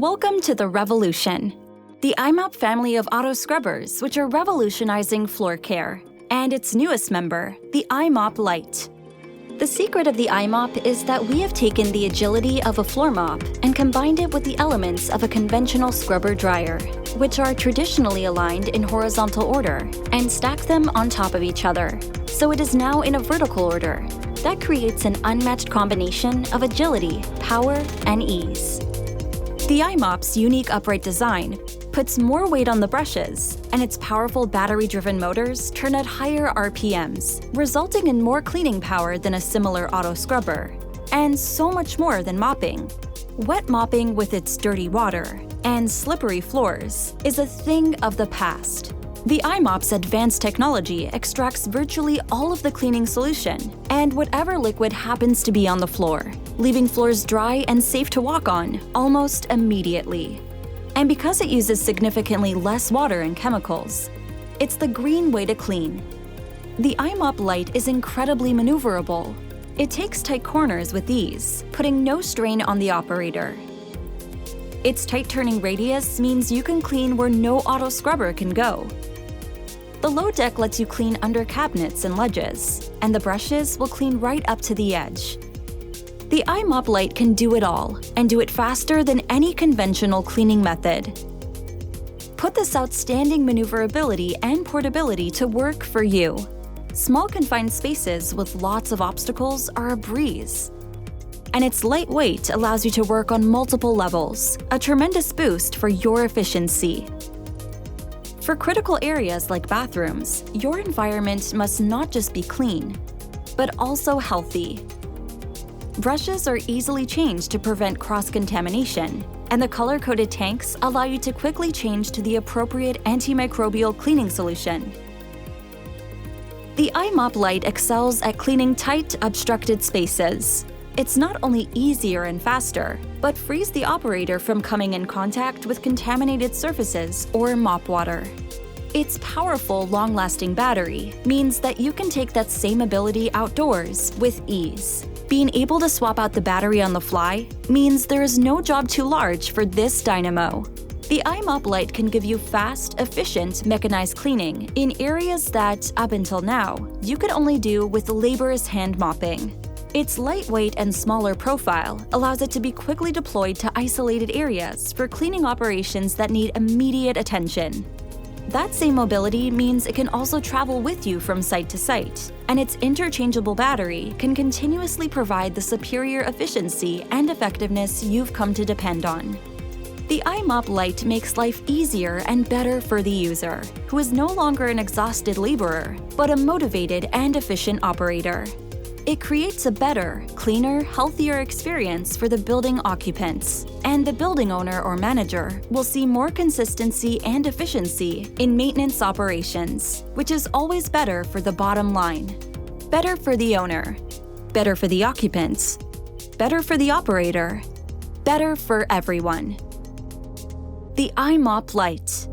Welcome to the revolution. The i-mop family of auto scrubbers, which are revolutionizing floor care, and its newest member, the i-mop Lite. The secret of the i-mop is that we have taken the agility of a floor mop and combined it with the elements of a conventional scrubber dryer, which are traditionally aligned in horizontal order, and stacked them on top of each other. So it is now in a vertical order. That creates an unmatched combination of agility, power, and ease. The i-mop's unique upright design puts more weight on the brushes, and its powerful battery-driven motors turn at higher RPMs, resulting in more cleaning power than a similar auto scrubber, and so much more than mopping. Wet mopping with its dirty water and slippery floors is a thing of the past. The i-mop's advanced technology extracts virtually all of the cleaning solution and whatever liquid happens to be on the floor, leaving floors dry and safe to walk on almost immediately. And because it uses significantly less water and chemicals, it's the green way to clean. The i-mop Lite is incredibly maneuverable. It takes tight corners with ease, putting no strain on the operator. Its tight turning radius means you can clean where no auto scrubber can go. The low deck lets you clean under cabinets and ledges, and the brushes will clean right up to the edge. The i-mop Lite can do it all, and do it faster than any conventional cleaning method. Put this outstanding maneuverability and portability to work for you. Small confined spaces with lots of obstacles are a breeze. And its lightweight allows you to work on multiple levels, a tremendous boost for your efficiency. For critical areas like bathrooms, your environment must not just be clean, but also healthy. Brushes are easily changed to prevent cross-contamination, and the color-coded tanks allow you to quickly change to the appropriate antimicrobial cleaning solution. The i-mop Lite excels at cleaning tight, obstructed spaces. It's not only easier and faster, but frees the operator from coming in contact with contaminated surfaces or mop water. Its powerful, long-lasting battery means that you can take that same ability outdoors with ease. Being able to swap out the battery on the fly means there is no job too large for this dynamo. The i-mop Lite can give you fast, efficient, mechanized cleaning in areas that, up until now, you could only do with laborious hand mopping. Its lightweight and smaller profile allows it to be quickly deployed to isolated areas for cleaning operations that need immediate attention. That same mobility means it can also travel with you from site to site, and its interchangeable battery can continuously provide the superior efficiency and effectiveness you've come to depend on. The i-mop Lite makes life easier and better for the user, who is no longer an exhausted laborer, but a motivated and efficient operator. It creates a better, cleaner, healthier experience for the building occupants, and the building owner or manager will see more consistency and efficiency in maintenance operations, which is always better for the bottom line. Better for the owner, better for the occupants, better for the operator, better for everyone. The i-mop Lite.